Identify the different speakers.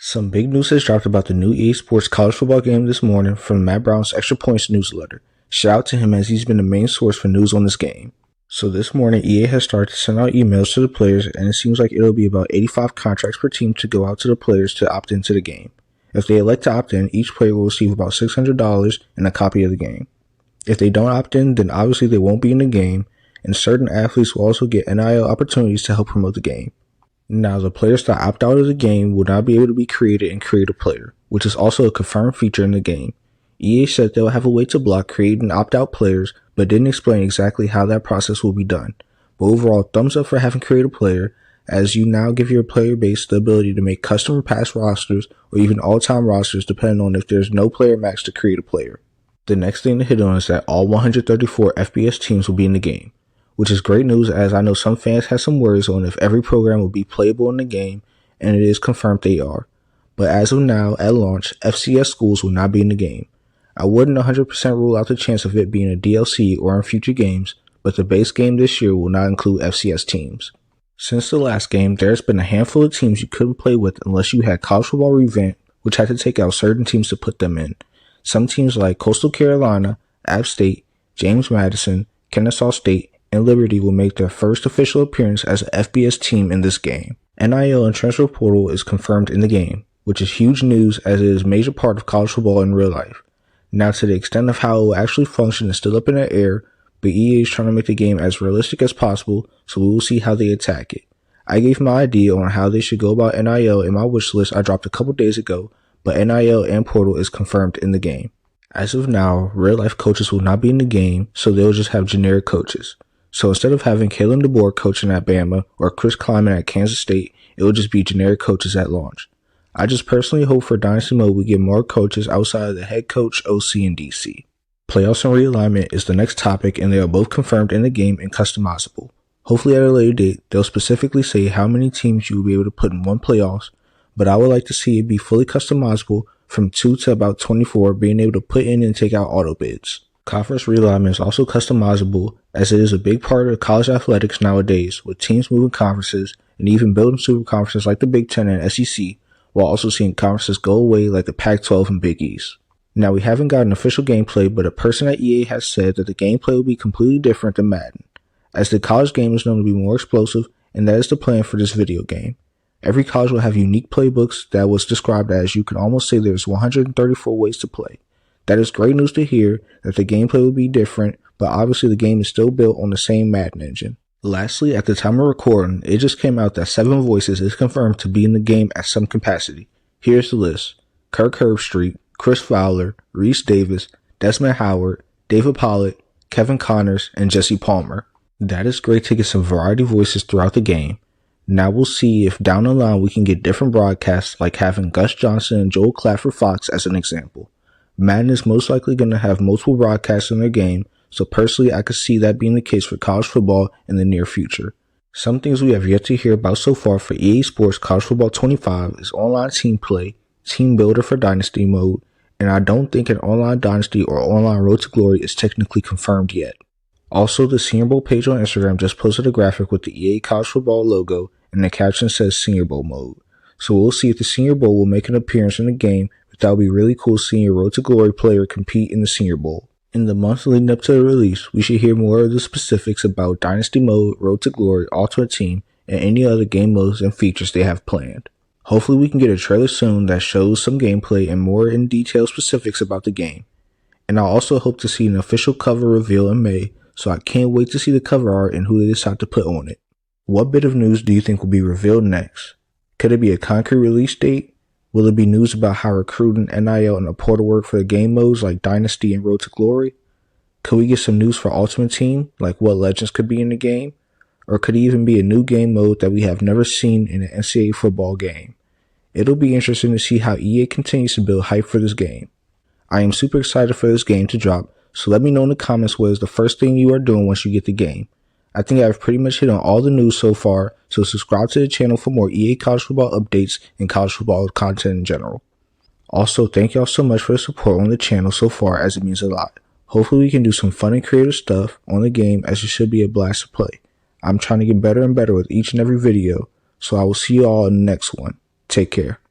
Speaker 1: Some big news has dropped about the new EA Sports college football game this morning from Matt Brown's Extra Points newsletter. Shout out to him as he's been the main source for news on this game. So this morning, EA has started to send out emails to the players, and it seems like it'll be about 85 contracts per team to go out to the players to opt into the game. If they elect to opt in, each player will receive about $600 and a copy of the game. If they don't opt in, then obviously they won't be in the game, and certain athletes will also get NIL opportunities to help promote the game. Now, the players that opt out of the game will not be able to be created and create a player, which is also a confirmed feature in the game. EA said they'll have a way to block creating opt-out players, but didn't explain exactly how that process will be done. But overall, thumbs up for having created a player, as you now give your player base the ability to make custom or past rosters, or even all-time rosters depending on if there's no player max to create a player. The next thing to hit on is that all 134 FBS teams will be in the game, which is great news, as I know some fans have some worries on if every program will be playable in the game, and it is confirmed they are. But as of now, at launch, FCS schools will not be in the game. I wouldn't 100% rule out the chance of it being a DLC or in future games, but the base game this year will not include FCS teams. Since the last game, there's been a handful of teams you couldn't play with unless you had College Football Revamp, which had to take out certain teams to put them in. Some teams like Coastal Carolina, App State, James Madison, Kennesaw State, and Liberty will make their first official appearance as an FBS team in this game. NIL and transfer portal is confirmed in the game, which is huge news as it is a major part of college football in real life. Now, to the extent of how it will actually function is still up in the air, but EA is trying to make the game as realistic as possible, so we will see how they attack it. I gave my idea on how they should go about NIL in my wish list I dropped a couple days ago, but NIL and portal is confirmed in the game. As of now, real life coaches will not be in the game, so they'll just have generic coaches. So instead of having Kalen DeBoer coaching at Bama or Chris Klieman at Kansas State, it will just be generic coaches at launch. I just personally hope for Dynasty Mode we get more coaches outside of the head coach, OC, and DC. Playoffs and realignment is the next topic, and they are both confirmed in the game and customizable. Hopefully at a later date, they'll specifically say how many teams you will be able to put in one playoffs, but I would like to see it be fully customizable from 2 to about 24, being able to put in and take out auto bids. Conference realignment is also customizable, as it is a big part of college athletics nowadays, with teams moving conferences and even building super conferences like the Big Ten and SEC, while also seeing conferences go away like the Pac-12 and Big East. Now, we haven't gotten official gameplay, but a person at EA has said that the gameplay will be completely different than Madden, as the college game is known to be more explosive, and that is the plan for this video game. Every college will have unique playbooks that was described as you can almost say there's 134 ways to play. That is great news to hear that the gameplay will be different, but obviously the game is still built on the same Madden engine. Lastly, at the time of recording, it just came out that 7 Voices is confirmed to be in the game at some capacity. Here's the list: Kirk Herbstreit, Chris Fowler, Reese Davis, Desmond Howard, David Pollack, Kevin Connors, and Jesse Palmer. That is great to get some variety voices throughout the game. Now we'll see if down the line we can get different broadcasts, like having Gus Johnson and Joel Klatt for Fox as an example. Madden is most likely going to have multiple broadcasts in their game, so personally I could see that being the case for college football in the near future. Some things we have yet to hear about so far for EA Sports College Football 25 is online team play, team builder for Dynasty Mode, and I don't think an online Dynasty or online Road to Glory is technically confirmed yet. Also, the Senior Bowl page on Instagram just posted a graphic with the EA College Football logo, and the caption says Senior Bowl Mode. So we'll see if the Senior Bowl will make an appearance in the game. That would be really cool seeing a Road to Glory player compete in the Senior Bowl. In the months leading up to the release, we should hear more of the specifics about Dynasty Mode, Road to Glory, Ultimate Team, and any other game modes and features they have planned. Hopefully we can get a trailer soon that shows some gameplay and more in detail specifics about the game. And I also hope to see an official cover reveal in May, so I can't wait to see the cover art and who they decide to put on it. What bit of news do you think will be revealed next? Could it be a concrete release date? Will it be news about how recruiting, NIL, and the portal work for the game modes like Dynasty and Road to Glory? Could we get some news for Ultimate Team, like what legends could be in the game? Or could it even be a new game mode that we have never seen in an NCAA football game? It'll be interesting to see how EA continues to build hype for this game. I am super excited for this game to drop, so let me know in the comments what is the first thing you are doing once you get the game. I think I've pretty much hit on all the news so far, so subscribe to the channel for more EA College Football updates and college football content in general. Also, thank y'all so much for the support on the channel so far, as it means a lot. Hopefully we can do some fun and creative stuff on the game, as it should be a blast to play. I'm trying to get better and better with each and every video, so I will see you all in the next one. Take care.